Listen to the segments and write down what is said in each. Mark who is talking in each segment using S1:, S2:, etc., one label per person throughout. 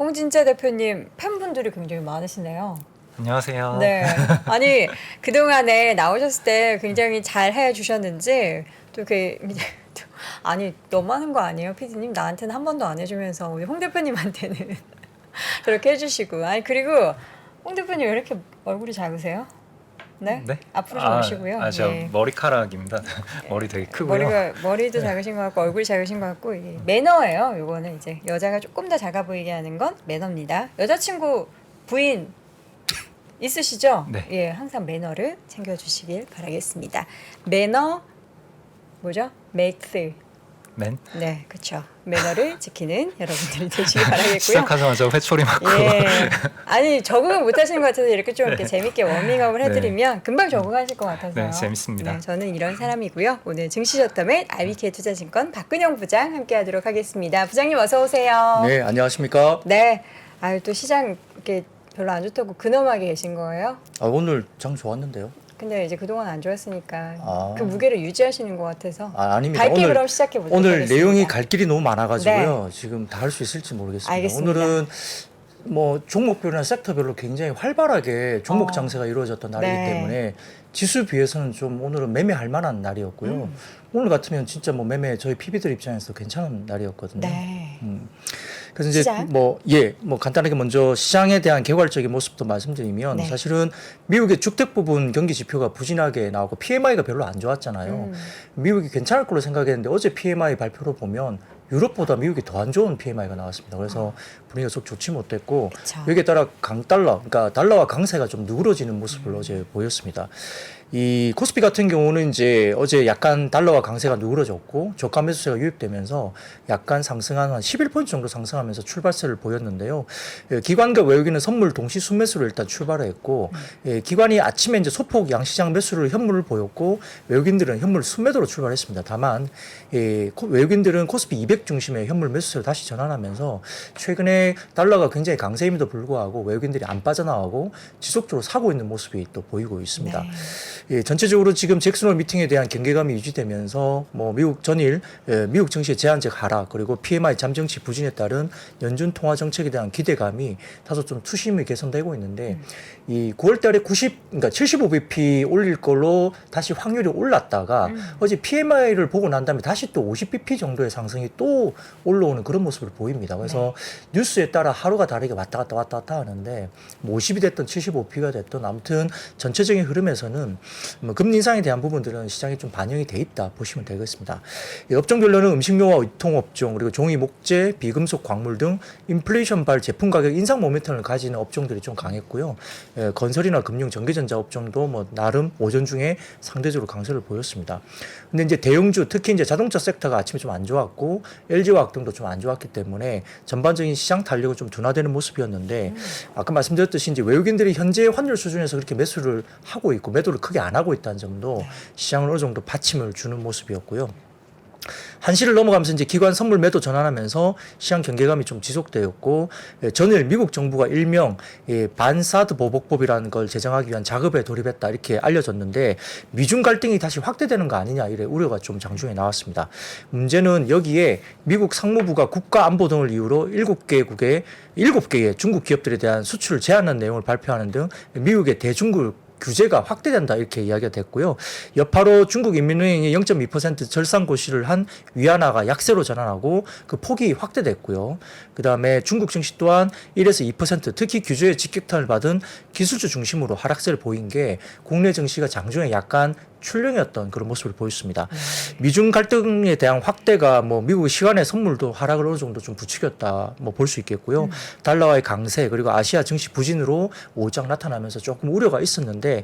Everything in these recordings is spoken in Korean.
S1: 홍진짜 대표님 팬분들이 굉장히 많으시네요.
S2: 안녕하세요.
S1: 네. 아니, 그동안에 나오셨을 때 굉장히 잘 해주셨는지, 또 아니, 너무하는 거 아니에요? 피디님? 나한테는 한 번도 안 해주면서, 우리 홍 대표님한테는 그렇게 해주시고. 아니, 그리고 홍 대표님 왜 이렇게 얼굴이 작으세요? 네?
S2: 네?
S1: 앞으로 좀 오시고요.
S2: 저
S1: 네.
S2: 머리카락입니다. 머리 되게 크고요.
S1: 머리도 작으신 것 같고 얼굴이 작으신 것 같고 이게 매너예요. 요거는 이제 여자가 조금 더 작아 보이게 하는 건 매너입니다. 여자친구 부인 있으시죠?
S2: 네.
S1: 예, 항상 매너를 챙겨주시길 바라겠습니다. 매너 뭐죠? makes
S2: 맨.
S1: 네, 그렇죠. 매너를 지키는 여러분들이 되시길 바라겠고요.
S2: 시작하자마자 회초리 맞고.
S1: 예. 아니 적응을 못 하시는 것 같아서 이렇게 좀 이렇게 재밌게 워밍업을 해드리면 금방 적응하실 것 같아서요.
S2: 네, 재밌습니다.
S1: 네, 저는 이런 사람이고요. 오늘 증시저점의 IBK 투자증권 박근영 부장 함께하도록 하겠습니다. 부장님 어서 오세요.
S3: 네, 안녕하십니까?
S1: 네. 아유 또 시장 이렇게 별로 안 좋다고 근엄하게 계신 거예요?
S3: 아, 오늘 장 좋았는데요.
S1: 근데 이제 그동안 안 좋았으니까
S3: 아.
S1: 그 무게를 유지하시는 것 같아서
S3: 아닙니다.
S1: 밝게 그럼 시작해 보도록
S3: 오늘
S1: 하겠습니다.
S3: 내용이 갈 길이 너무 많아가지고요. 지금 다 할 수 있을지 모르겠습니다.
S1: 알겠습니다.
S3: 오늘은 뭐 종목별이나 섹터별로 굉장히 활발하게 종목 장세가 이루어졌던 날이기
S1: 네.
S3: 때문에 지수 비해서는 좀 오늘은 매매할 만한 날이었고요. 오늘 같으면 진짜 뭐 매매 저희 PB들 입장에서 괜찮은 날이었거든요.
S1: 네.
S3: 그래서 이제
S1: 시장?
S3: 뭐 간단하게 먼저 시장에 대한 개괄적인 모습도 말씀드리면
S1: 네.
S3: 사실은 미국의 주택 부분 경기 지표가 부진하게 나오고 PMI가 별로 안 좋았잖아요. 미국이 괜찮을 걸로 생각했는데 어제 PMI 발표로 보면 유럽보다 미국이 더 안 좋은 PMI가 나왔습니다. 그래서 분위기가 썩 좋지 못했고
S1: 그쵸.
S3: 여기에 따라 강달러, 그러니까 달러와 강세가 좀 누그러지는 모습을 어제 보였습니다. 이 코스피 같은 경우는 이제 어제 약간 달러와 강세가 누그러졌고 저가 매수세가 유입되면서 약간 상승한 한 11% 정도 상승하면서 출발세를 보였는데요. 기관과 외국인은 선물 동시 순매수를 일단 출발을 했고 기관이 아침에 이제 소폭 양시장 매수를 현물을 보였고 외국인들은 현물 순매도로 출발했습니다. 다만 외국인들은 코스피 200 중심의 현물 매수세를 다시 전환하면서 최근에 달러가 굉장히 강세임에도 불구하고 외국인들이 안 빠져나가고 지속적으로 사고 있는 모습이 또 보이고 있습니다.
S1: 네.
S3: 전체적으로 지금 잭슨홀 미팅에 대한 경계감이 유지되면서 뭐 미국 전일 미국 증시의 제한적 하락 그리고 PMI 잠정치 부진에 따른 연준 통화 정책에 대한 기대감이 다소 좀 투심이 개선되고 있는데 이 9월달에 그러니까 75bp 올릴 걸로 다시 확률이 올랐다가 어제 PMI를 보고 난 다음에 다시 또 50bp 정도의 상승이 또 올라오는 그런 모습을 보입니다. 그래서 뉴스에 따라 하루가 다르게 왔다 갔다 하는데 뭐 50이 됐든 75bp가 됐든 아무튼 전체적인 흐름에서는 뭐 금리 인상에 대한 부분들은 시장에 좀 반영이 돼 있다 보시면 되겠습니다. 업종별로는 음식료와 유통업종 그리고 종이 목재, 비금속 광물 등 인플레이션발 제품 가격 인상 모멘텀을 가지는 업종들이 좀 강했고요. 건설이나 금융, 전기전자 업종도 뭐 나름 오전 중에 상대적으로 강세를 보였습니다. 근데 이제 대형주 특히 이제 자동차 섹터가 아침에 좀 안 좋았고 LG화학 등도 좀 안 좋았기 때문에 전반적인 시장 탄력은 좀 둔화되는 모습이었는데 아까 말씀드렸듯이 이제 외국인들이 현재 환율 수준에서 그렇게 매수를 하고 있고 매도를 크게 안 하고 있다는 점도 시장을 어느 정도 받침을 주는 모습이었고요. 한시를 넘어가면서 이제 기관 선물 매도 전환하면서 시장 경계감이 좀 지속되었고 전일 미국 정부가 일명 반사드 보복법이라는 걸 제정하기 위한 작업에 돌입했다 이렇게 알려졌는데 미중 갈등이 다시 확대되는 거 아니냐 이래 우려가 좀 장중에 나왔습니다. 문제는 여기에 미국 상무부가 국가 안보 등을 이유로 7개의 중국 기업들에 대한 수출을 제한하는 내용을 발표하는 등 미국의 대중국 규제가 확대된다 이렇게 이야기가 됐고요. 여파로 중국인민은행이 0.2% 절상 고시를 한 위안화가 약세로 전환하고 그 폭이 확대됐고요. 그다음에 중국 증시 또한 1에서 2% 특히 규제의 직격탄을 받은 기술주 중심으로 하락세를 보인 게 국내 증시가 장중에 약간 출렁이었던 그런 모습을 보였습니다. 미중 갈등에 대한 확대가 뭐 미국의 시간의 선물도 하락을 어느 정도 좀 부추겼다 뭐 볼 수 있겠고요. 달러와의 강세 그리고 아시아 증시 부진으로 오장 나타나면서 조금 우려가 있었는데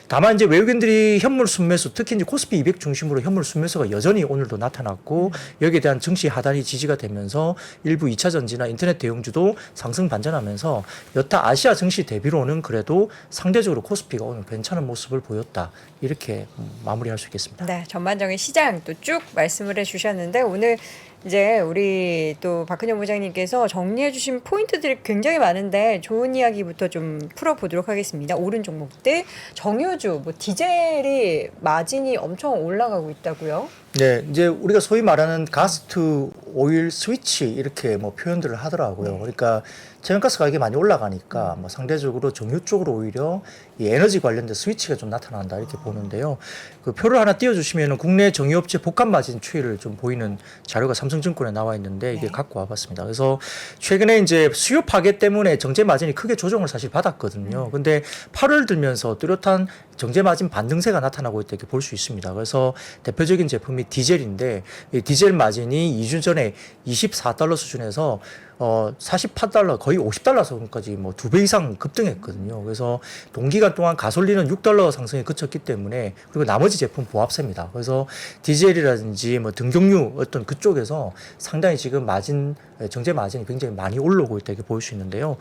S3: 다만 이제 외국인들이 현물 순매수 특히 이제 코스피 200 중심으로 현물 순매수가 여전히 오늘도 나타났고 여기에 대한 증시 하단이 지지가 되면서 일부 2차 전지나 인터넷 대형주도 상승 반전하면서 여타 아시아 증시 대비로는 그래도 상대적으로 코스피가 오늘 괜찮은 모습을 보였다. 이렇게 마무리할 수 있겠습니다.
S1: 네, 전반적인 시장 또 쭉 말씀을 해주셨는데 오늘 이제 우리 또 박근영 부장님께서 정리해주신 포인트들이 굉장히 많은데 좋은 이야기부터 좀 풀어보도록 하겠습니다. 오른 종목들 정유주, 뭐 디젤이 마진이 엄청 올라가고 있다고요?
S3: 네, 이제 우리가 소위 말하는 가스 투 오일 스위치 이렇게 뭐 표현들을 하더라고요. 그러니까 천연가스 가격이 많이 올라가니까 뭐 상대적으로 정유 쪽으로 오히려 이 에너지 관련된 스위치가 좀 나타난다 이렇게 보는데요. 그 표를 하나 띄워주시면은 국내 정유업체 복합 마진 추이를 좀 보이는 자료가 삼성증권에 나와 있는데 이게
S1: 네.
S3: 갖고 와봤습니다. 그래서 최근에 이제 수요 파괴 때문에 정제 마진이 크게 조정을 사실 받았거든요. 근데 8월 들면서 뚜렷한 정제 마진 반등세가 나타나고 있다 이렇게 볼 수 있습니다. 그래서 대표적인 제품이 디젤인데 이 디젤 마진이 2주 전에 24달러 수준에서 48달러 거의 50달러 선까지 뭐 2배 이상 급등했거든요. 그래서 동기간 동안 가솔린은 6달러 상승에 그쳤기 때문에 그리고 나머지 제품 보합세입니다. 그래서 디젤이라든지 뭐 등경유 어떤 그쪽에서 상당히 지금 마진 정제 마진이 굉장히 많이 올라오고 있다 이렇게 볼 수 있는데요.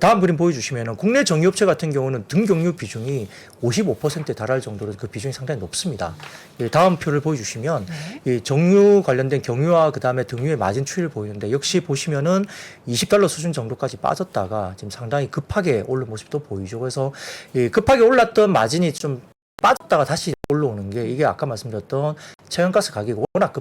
S3: 다음 그림 보여주시면은 국내 정유업체 같은 경우는 등경유 비중이 55%에 달할 정도로 그 비중이 상당히 높습니다. 다음 표를 보여주시면 이 정유 관련된 경유와 그 다음에 등유의 마진 추이를 보이는데 역시 보시면은 20달러 수준 정도까지 빠졌다가 지금 상당히 급하게 오른 모습도 보이죠. 그래서 이 급하게 올랐던 마진이 좀 빠졌다가 다시 올라오는 게 이게 아까 말씀드렸던 천연가스 가격이 워낙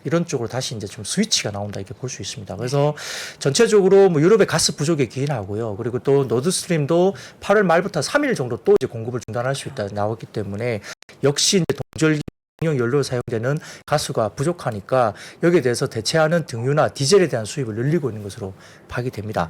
S3: 이런 쪽으로 다시 이제 좀 스위치가 나온다 이렇게 볼 수 있습니다. 그래서 전체적으로 뭐 유럽의 가스 부족에 기인하고요. 그리고 또 노드스트림도 8월 말부터 3일 정도 또 이제 공급을 중단할 수 있다 나왔기 때문에 역시 이제 동절기 연료로 사용되는 가스가 부족하니까 여기에 대해서 대체하는 등유나 디젤에 대한 수입을 늘리고 있는 것으로 파악이 됩니다.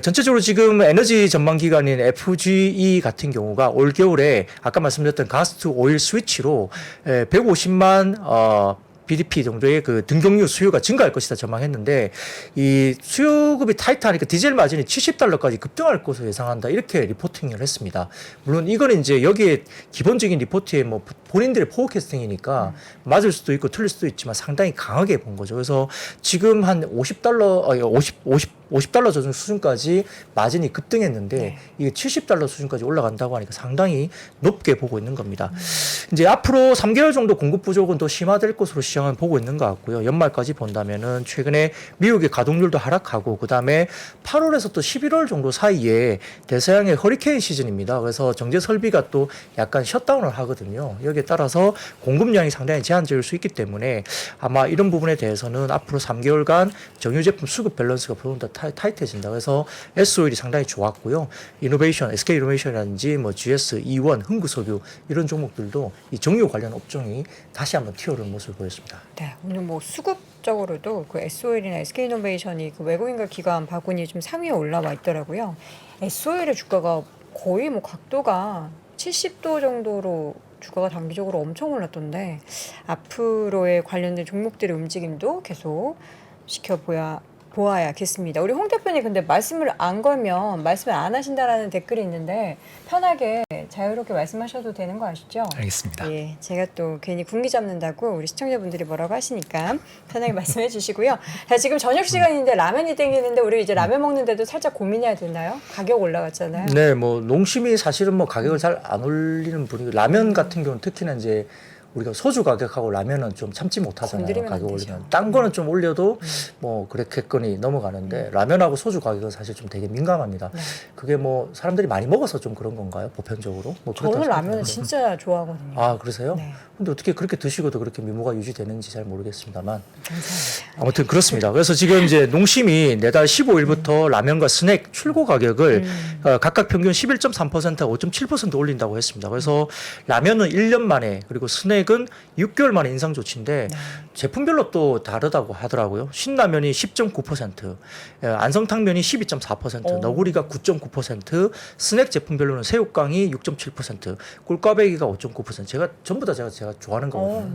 S3: 전체적으로 지금 에너지 전망 기관인 FGE 같은 경우가 올 겨울에 아까 말씀드렸던 가스 투 오일 스위치로 150만 BDP 정도의 그 등경유 수요가 증가할 것이다 전망했는데 이 수요급이 타이트하니까 디젤 마진이 70달러까지 급등할 것으로 예상한다 이렇게 리포팅을 했습니다. 물론 이거는 이제 여기에 기본적인 리포트에 뭐 본인들의 포캐스팅이니까 맞을 수도 있고 틀릴 수도 있지만 상당히 강하게 본 거죠. 그래서 지금 한 50달러 저준 수준까지 마진이 급등했는데
S1: 네.
S3: 이게 70달러 수준까지 올라간다고 하니까 상당히 높게 보고 있는 겁니다. 이제 앞으로 3개월 정도 공급 부족은 더 심화될 것으로 시장은 보고 있는 것 같고요. 연말까지 본다면은 최근에 미국의 가동률도 하락하고 그 다음에 8월에서 또 11월 정도 사이에 대서양의 허리케인 시즌입니다. 그래서 정제 설비가 또 약간 셧다운을 하거든요. 여기에 따라서 공급량이 상당히 제한적일 수 있기 때문에 아마 이런 부분에 대해서는 앞으로 3개월간 정유 제품 수급 밸런스가 보다 더 타이트해진다. 그래서 S오일이 상당히 좋았고요. 이노베이션, SK 이노베이션이라든지 뭐 GS, E1, 흥구석유 이런 종목들도 이 정유 관련 업종이 다시 한번 튀어오르는 모습을 보였습니다.
S1: 네, 오늘 뭐 수급적으로도 그 S오일이나 SK이노베이션이 그 외국인과 기관 바구니 좀 상위에 올라와 있더라고요. S오일의 주가가 거의 뭐 각도가 70도 정도로 주가가 단기적으로 엄청 올랐던데 앞으로의 관련된 종목들의 움직임도 계속 보아야겠습니다. 우리 홍 대표님 근데 말씀을 안 걸면 말씀을 안 하신다라는 댓글이 있는데 편하게 자유롭게 말씀하셔도 되는 거 아시죠?
S2: 알겠습니다.
S1: 예, 제가 또 괜히 군기 잡는다고 우리 시청자분들이 뭐라고 하시니까 편하게 말씀해 주시고요. 자, 지금 저녁 시간인데 라면이 땡기는데 우리 이제 라면 먹는데도 살짝 고민해야 되나요? 가격 올라갔잖아요.
S3: 네, 뭐 농심이 사실은 뭐 가격을 잘 안 올리는 분위기. 라면 같은 경우는 특히나 이제 우리가 소주 가격하고 라면은 좀 참지 못하잖아요.
S1: 건드리면 안
S3: 가격
S1: 되죠.
S3: 올리면. 딴 거는 좀 올려도 뭐 그렇게건이 넘어가는데 라면하고 소주 가격은 사실 좀 되게 민감합니다.
S1: 네.
S3: 그게 뭐 사람들이 많이 먹어서 좀 그런 건가요? 보편적으로? 뭐
S1: 저는
S3: 그렇다고
S1: 라면을
S3: 생각하는데.
S1: 진짜 좋아하거든요.
S3: 아, 그러세요?
S1: 네,
S3: 근데 어떻게 그렇게 드시고도 그렇게 미모가 유지되는지 잘 모르겠습니다만
S1: 감사합니다.
S3: 아무튼 그렇습니다. 그래서 지금 이제 농심이 내달 15일부터 라면과 스낵 출고 가격을 각각 평균 11.3%하고 5.7% 올린다고 했습니다. 그래서 라면은 1년 만에 그리고 스낵은 6개월 만에 인상 조치인데
S1: 네.
S3: 제품별로 또 다르다고 하더라고요. 신라면이 10.9%, 안성탕면이 12.4%,
S1: 오.
S3: 너구리가 9.9%, 스낵 제품별로는 새우깡이 6.7%, 꿀꽈배기가 5.9%. 제가 전부 다 제가 좋아하는 거거든요.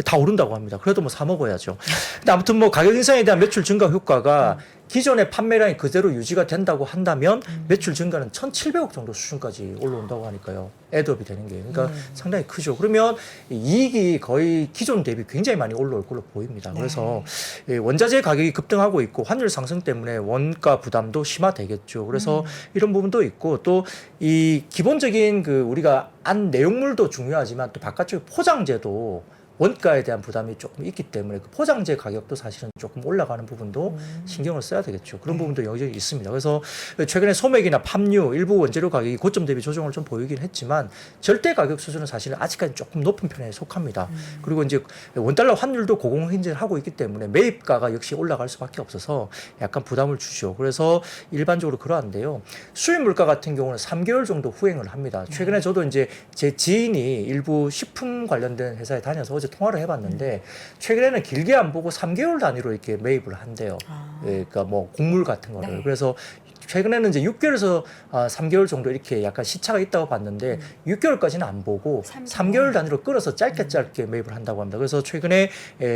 S3: 다 오른다고 합니다. 그래도 뭐 사 먹어야죠. 근데 아무튼 뭐 가격 인상에 대한 매출 증가 효과가 기존의 판매량이 그대로 유지가 된다고 한다면 매출 증가는 1,700억 정도 수준까지 올라온다고 하니까요. 애드업이 되는 게. 그러니까 상당히 크죠. 그러면 이익이 거의 기존 대비 굉장히 많이 올라올 걸로 보입니다. 그래서 원자재 가격이 급등하고 있고 환율 상승 때문에 원가 부담도 심화되겠죠. 그래서 이런 부분도 있고 또 이 기본적인 그 우리가 안 내용물도 중요하지만 또 바깥쪽 포장재도 원가에 대한 부담이 조금 있기 때문에 그 포장재 가격도 사실은 조금 올라가는 부분도 신경을 써야 되겠죠. 그런 부분도 여전히 있습니다. 그래서 최근에 소맥이나 팜유, 일부 원재료 가격이 고점 대비 조정을 좀 보이긴 했지만 절대 가격 수준은 사실은 아직까지 조금 높은 편에 속합니다. 그리고 이제 원달러 환율도 고공행진하고 있기 때문에 매입가가 역시 올라갈 수밖에 없어서 약간 부담을 주죠. 그래서 일반적으로 그러한데요. 수입 물가 같은 경우는 3개월 정도 후행을 합니다. 최근에 저도 이제 제 지인이 일부 식품 관련된 회사에 다녀서 어제 통화를 해봤는데 최근에는 길게 안 보고 3개월 단위로 이렇게 매입을 한대요. 예, 그러니까 뭐 곡물 같은 거를.
S1: 네.
S3: 그래서 최근에는 이제 6개월에서 3개월 정도 이렇게 약간 시차가 있다고 봤는데 6개월까지는 안 보고 3개월 단위로 끌어서 짧게 매입을 한다고 합니다. 그래서 최근에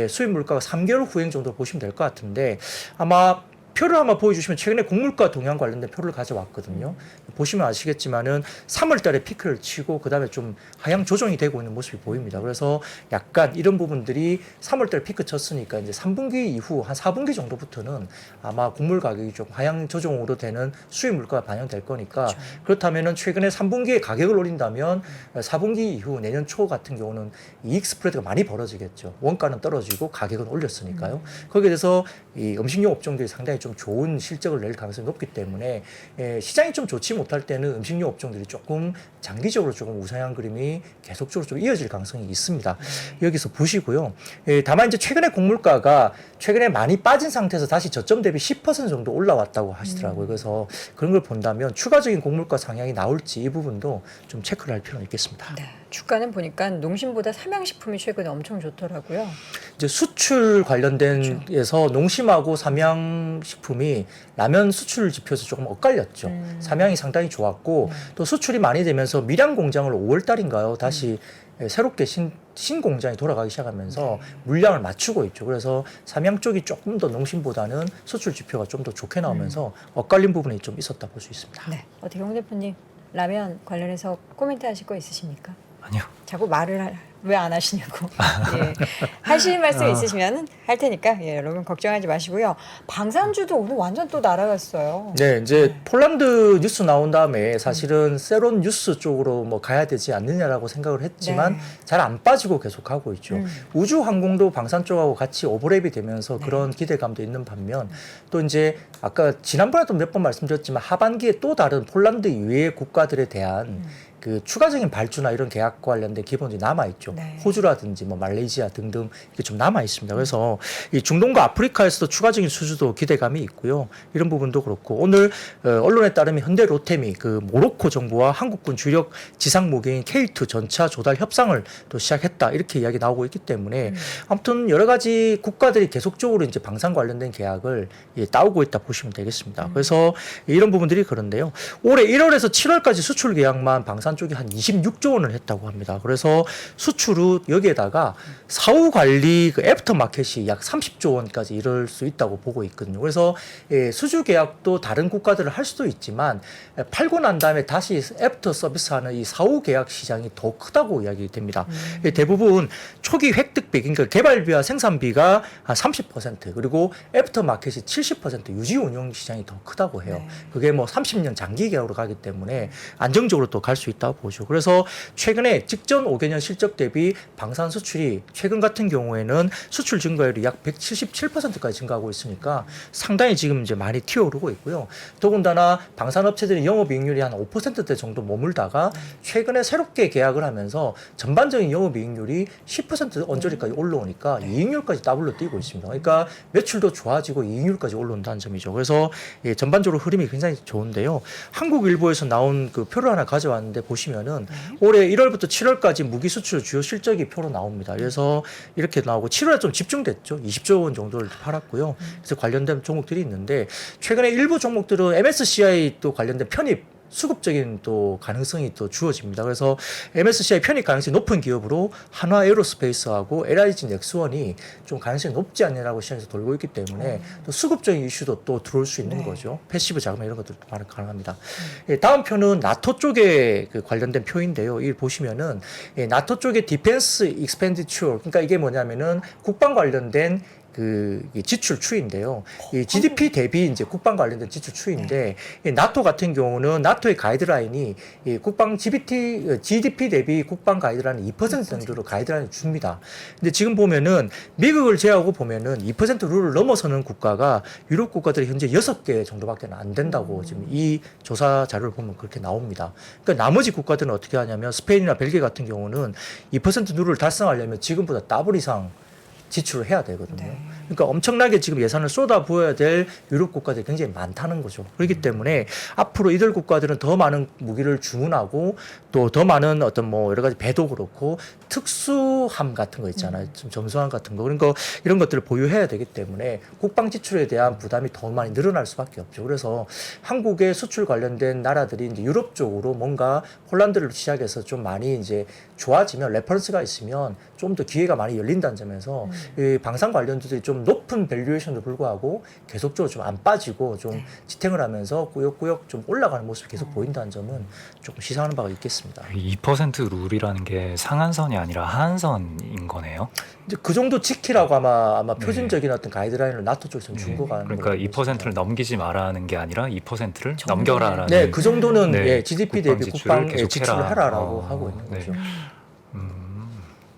S3: 수입 물가가 3개월 후행 정도 보시면 될 것 같은데 아마 표를 한번 보여주시면 최근에 곡물가 동향 관련된 표를 가져왔거든요. 보시면 아시겠지만은 3월 달에 피크를 치고 그다음에 좀 하향 조정이 되고 있는 모습이 보입니다. 그래서 약간 이런 부분들이 3월 달 피크 쳤으니까 이제 3분기 이후 한 4분기 정도부터는 아마 곡물 가격이 좀 하향 조정으로 되는 수입 물가가 반영될 거니까 그렇다면은 최근에 3분기에 가격을 올린다면 4분기 이후 내년 초 같은 경우는 이익 스프레드가 많이 벌어지겠죠. 원가는 떨어지고 가격은 올렸으니까요. 거기에 대해서 이 음식료 업종들이 상당히 좀 좋은 실적을 낼 가능성이 높기 때문에 시장이 좀 좋지 못할 때는 음식료 업종들이 조금 장기적으로 조금 우상향 그림이 계속적으로 좀 이어질 가능성이 있습니다. 여기서 보시고요. 다만 이제 최근에 곡물가가 최근에 많이 빠진 상태에서 다시 저점 대비 10% 정도 올라왔다고 하시더라고요. 그래서 그런 걸 본다면 추가적인 곡물가 상향이 나올지 이 부분도 좀 체크를 할 필요는 있겠습니다.
S1: 네. 주가는 보니까 농심보다 삼양식품이 최근에 엄청 좋더라고요.
S3: 이제 수출 관련된 에서 농심하고 삼양식품이 라면 수출 지표에서 조금 엇갈렸죠. 삼양이 상당히 좋았고 또 수출이 많이 되면서 밀양 공장을 5월 달인가요? 다시 새롭게 신 공장이 돌아가기 시작하면서 물량을 맞추고 있죠. 그래서 삼양 쪽이 조금 더 농심보다는 수출 지표가 좀 더 좋게 나오면서 엇갈린 부분이 좀 있었다 볼 수 있습니다.
S1: 네. 어떻게 홍 대표님 라면 관련해서 코멘트 하실 거 있으십니까?
S2: 아니요.
S1: 자꾸 말을 왜 안 하시냐고. 예. 하실 말씀 있으시면 할 테니까 예, 여러분 걱정하지 마시고요. 방산주도 오늘 완전 또 날아갔어요.
S3: 네, 이제 폴란드 뉴스 나온 다음에 사실은 세론 뉴스 쪽으로 뭐 가야 되지 않느냐라고 생각을 했지만
S1: 네.
S3: 잘 안 빠지고 계속 가고 있죠. 우주 항공도 방산 쪽하고 같이 오버랩이 되면서 그런 기대감도 있는 반면 또 이제 아까 지난번에도 몇 번 말씀드렸지만 하반기에 또 다른 폴란드 이외의 국가들에 대한 그 추가적인 발주나 이런 계약 관련된 기본이 남아 있죠.
S1: 네.
S3: 호주라든지 뭐 말레이시아 등등 이게 좀 남아 있습니다. 그래서 이 중동과 아프리카에서도 추가적인 수주도 기대감이 있고요. 이런 부분도 그렇고 오늘 언론에 따르면 현대 로템이 그 모로코 정부와 한국군 주력 지상 무기인 K2 전차 조달 협상을 또 시작했다 이렇게 이야기 나오고 있기 때문에 아무튼 여러 가지 국가들이 계속적으로 이제 방산 관련된 계약을 따오고 있다 보시면 되겠습니다. 그래서 이런 부분들이 그런데요. 올해 1월에서 7월까지 수출 계약만 방산 쪽이 한 26조 원을 했다고 합니다. 그래서 수출 후 여기에다가 사후 관리 그 애프터 마켓이 약 30조 원까지 이럴 수 있다고 보고 있거든요. 그래서 수주 계약도 다른 국가들을 할 수도 있지만 팔고 난 다음에 다시 애프터 서비스하는 이 사후 계약 시장이 더 크다고 이야기됩니다. 대부분 초기 획득비, 그러니까 개발비와 생산비가 한 30% 그리고 애프터 마켓이 70% 유지 운영 시장이 더 크다고 해요.
S1: 네.
S3: 그게 뭐 30년 장기 계약으로 가기 때문에 안정적으로 또 갈 수 있다고 보죠. 그래서 최근에 직전 5개년 실적 대비 방산 수출이 최근 같은 경우에는 수출 증가율이 약 177%까지 증가하고 있으니까 상당히 지금 이제 많이 튀어오르고 있고요. 더군다나 방산 업체들이 영업이익률이 한 5%대 정도 머물다가 최근에 새롭게 계약을 하면서 전반적인 영업이익률이 10% 언저리까지 올라오니까 이익률까지 더블로 뛰고 있습니다. 그러니까 매출도 좋아지고 이익률까지 올라온다는 점이죠. 그래서 전반적으로 흐름이 굉장히 좋은데요. 한국일보에서 나온 그 표를 하나 가져왔는데 보시면은 올해 1월부터 7월까지 무기 수출 주요 실적이 표로 나옵니다. 그래서 이렇게 나오고 7월에 좀 집중됐죠. 20조 원 정도를 팔았고요. 그래서 관련된 종목들이 있는데 최근에 일부 종목들은 MSCI 또 관련된 편입 수급적인 또 가능성이 또 주어집니다. 그래서 MSCI 편입 가능성이 높은 기업으로 한화 에어로스페이스하고 LIG 넥스원이 좀 가능성이 높지 않냐라고 시장에서 돌고 있기 때문에 또 수급적인 이슈도 또 들어올 수 있는 거죠. 패시브 자금 이런 것들도 가능합니다. 다음 표는 나토 쪽에 그 관련된 표인데요. 이 보시면은 나토 쪽의 디펜스 익스펜디추어, 그러니까 이게 뭐냐면은 국방 관련된 이 지출 추이인데요. 이 GDP 대비 이제 국방 관련된 지출 추이인데 이 나토 같은 경우는 나토의 가이드라인이 이 국방 GDP 대비 국방 가이드라인 2% 정도로 가이드라인을 줍니다. 근데 지금 보면은 미국을 제외하고 보면은 2% 룰을 넘어서는 국가가 유럽 국가들이 현재 6개 정도밖에 안 된다고 지금 이 조사 자료를 보면 그렇게 나옵니다. 그러니까 나머지 국가들은 어떻게 하냐면 스페인이나 벨기에 같은 경우는 2% 룰을 달성하려면 지금보다 더블 이상 지출을 해야 되거든요.
S1: 네.
S3: 그러니까 엄청나게 지금 예산을 쏟아부어야 될 유럽 국가들이 굉장히 많다는 거죠. 그렇기 때문에 앞으로 이들 국가들은 더 많은 무기를 주문하고 또 더 많은 어떤 뭐 여러 가지 배도 그렇고 특수함 같은 거 있잖아요. 좀 점수함 같은 거. 그러니까 이런 것들을 보유해야 되기 때문에 국방 지출에 대한 부담이 더 많이 늘어날 수밖에 없죠. 그래서 한국의 수출 관련된 나라들이 이제 유럽 쪽으로 뭔가 폴란드를 시작해서 좀 많이 이제 좋아지면 레퍼런스가 있으면 좀 더 기회가 많이 열린다는 점에서 이 방산 관련주들이 좀 높은 밸류에이션도 불구하고 계속적으로 좀 안 빠지고 좀 지탱을 하면서 꾸역꾸역 좀 올라가는 모습이 계속 보인다는 점은 조금 시사하는 바가 있겠습니다.
S2: 2% 룰이라는 게 상한선이 아니라 하한선인 거네요.
S3: 이제 그 정도 지키라고 아마
S2: 네.
S3: 표준적인 어떤 가이드라인을 나토 쪽에서는 준 거가
S2: 그러니까 2%를 넘기지 말라는 게 아니라 2%를
S1: 정도는-
S2: 넘겨라라는.
S3: 네, 그 정도는
S2: 네,
S3: 예, GDP 대비
S2: 국방
S3: 국방
S2: 지출을
S3: 지출을
S2: 계속해라.
S3: 하라라고 하고 있는
S2: 네.
S3: 거죠.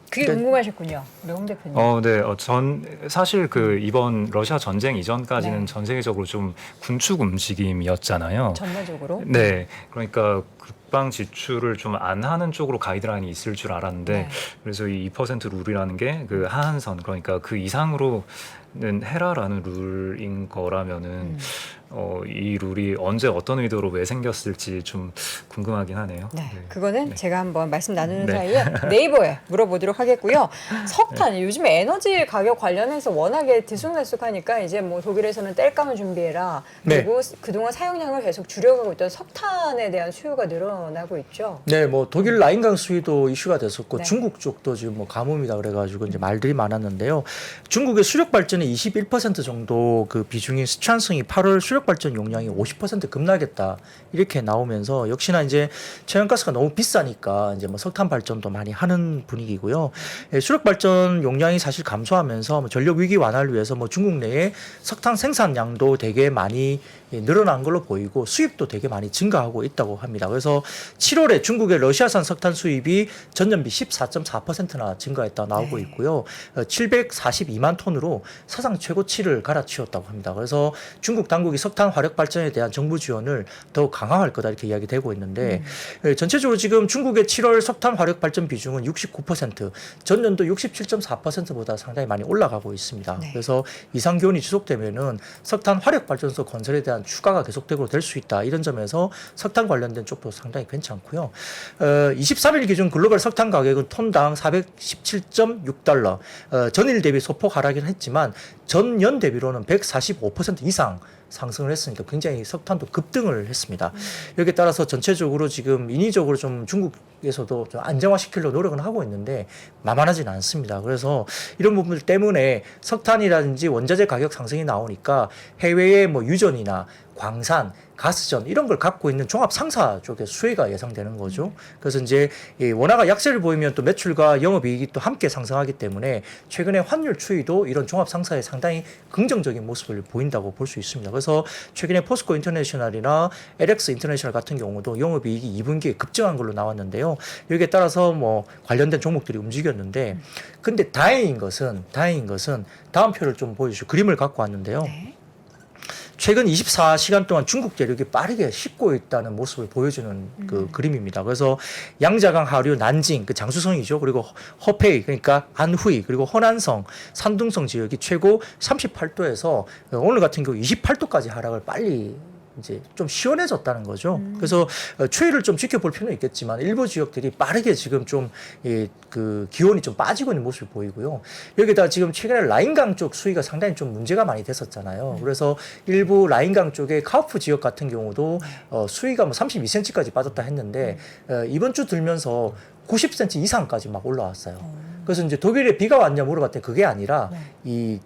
S1: 그게
S3: 그러니까-
S1: 궁금하셨군요. 우리 홍 대표님.
S2: 네. 전 사실 그 이번 러시아 전쟁 이전까지는
S1: 네.
S2: 전 세계적으로 좀 군축 움직임이었잖아요.
S1: 전반적으로.
S2: 네. 그러니까 국방 지출을 좀 안 하는 쪽으로 가이드라인이 있을 줄 알았는데
S1: 네.
S2: 그래서 이 2% 룰이라는 게 그 하한선 그러니까 그 이상으로는 해라라는 룰인 거라면은 이 룰이 언제 어떤 의도로 왜 생겼을지 좀 궁금하긴 하네요.
S1: 네, 그거는
S2: 네.
S1: 제가 한번 말씀 나누는
S2: 네.
S1: 사이에 네이버에 물어보도록 하겠고요. 석탄, 요즘 에너지 가격 관련해서 워낙에 들쑥날쑥하니까 이제 뭐 독일에서는 땔감을 준비해라.
S3: 네.
S1: 그리고 그동안 사용량을 계속 줄여가고 있던 석탄에 대한 수요가 늘어나고 있죠.
S3: 네, 뭐 독일 라인강 수위도 이슈가 됐었고
S1: 네.
S3: 중국 쪽도 지금 뭐 가뭄이다 그래가지고 이제 말들이 많았는데요. 중국의 수력 발전의 21% 정도 그 비중인 스촨성이 8월 수력 발전 용량이 50% 급락했다 이렇게 나오면서 역시나 이제 천연가스가 너무 비싸니까 이제 뭐 석탄 발전도 많이 하는 분위기고요. 예, 수력 발전 용량이 사실 감소하면서 뭐 전력 위기 완화를 위해서 뭐 중국 내에 석탄 생산량도 되게 많이 늘어난 걸로 보이고 수입도 되게 많이 증가하고 있다고 합니다. 그래서 7월에 중국의 러시아산 석탄 수입이 전년비 14.4%나 증가했다 나오고 있고요. 742만 톤으로 사상 최고치를 갈아치웠다고 합니다. 그래서 중국 당국이 석탄 화력 발전에 대한 정부 지원을 더욱 강화할 거다 이렇게 이야기되고 있는데 전체적으로 지금 중국의 7월 석탄 화력 발전 비중은 69%, 전년도 67.4%보다 상당히 많이 올라가고 있습니다.
S1: 네.
S3: 그래서 이상 기온이 지속되면은 석탄 화력 발전소 건설에 대한 추가가 계속되고 될 수 있다. 이런 점에서 석탄 관련된 쪽도 상당히 괜찮고요. 23일 기준 글로벌 석탄 가격은 톤당 417.6달러. 전일 대비 소폭 하락은 했지만 전년 대비로는 145% 이상 상승을 했으니까 굉장히 석탄도 급등을 했습니다. 여기에 따라서 전체적으로 지금 인위적으로 좀 중국에서도 좀 안정화시키려고 노력은 하고 있는데 만만하지는 않습니다. 그래서 이런 부분들 때문에 석탄이라든지 원자재 가격 상승이 나오니까 해외의 뭐 유전이나 광산, 가스전 이런 걸 갖고 있는 종합 상사 쪽에 수혜가 예상되는 거죠. 그래서 이제 이 원화가 약세를 보이면 또 매출과 영업이익이 또 함께 상승하기 때문에 최근에 환율 추이도 이런 종합 상사에 상당히 긍정적인 모습을 보인다고 볼 수 있습니다. 그래서 최근에 포스코 인터내셔널이나 LX 인터내셔널 같은 경우도 영업이익이 2분기에 급증한 걸로 나왔는데요. 여기에 따라서 뭐 관련된 종목들이 움직였는데 근데 다행인 것은 다음 표를 좀 보여주시고 그림을 갖고 왔는데요.
S1: 네.
S3: 최근 24시간 동안 중국 대륙이 빠르게 식고 있다는 모습을 보여주는 그 그림입니다. 그래서 양자강 하류, 난징, 그 장수성이죠. 그리고 허페이, 그러니까 안후이, 그리고 허난성, 산둥성 지역이 최고 38도에서 오늘 같은 경우 28도까지 하락을 빨리 이제 좀 시원해졌다는 거죠. 그래서 추이를 좀 지켜볼 필요는 있겠지만 일부 지역들이 빠르게 지금 좀 그 기온이 좀 빠지고 있는 모습을 보이고요. 여기다 지금 최근에 라인강 쪽 수위가 상당히 좀 문제가 많이 됐었잖아요. 그래서 일부 라인강 쪽의 카우프 지역 같은 경우도 수위가 뭐 32cm까지 빠졌다 했는데 이번 주 들면서 90cm 이상까지 막 올라왔어요. 그래서 이제 독일에 비가 왔냐 물어봤더니 그게 아니라 이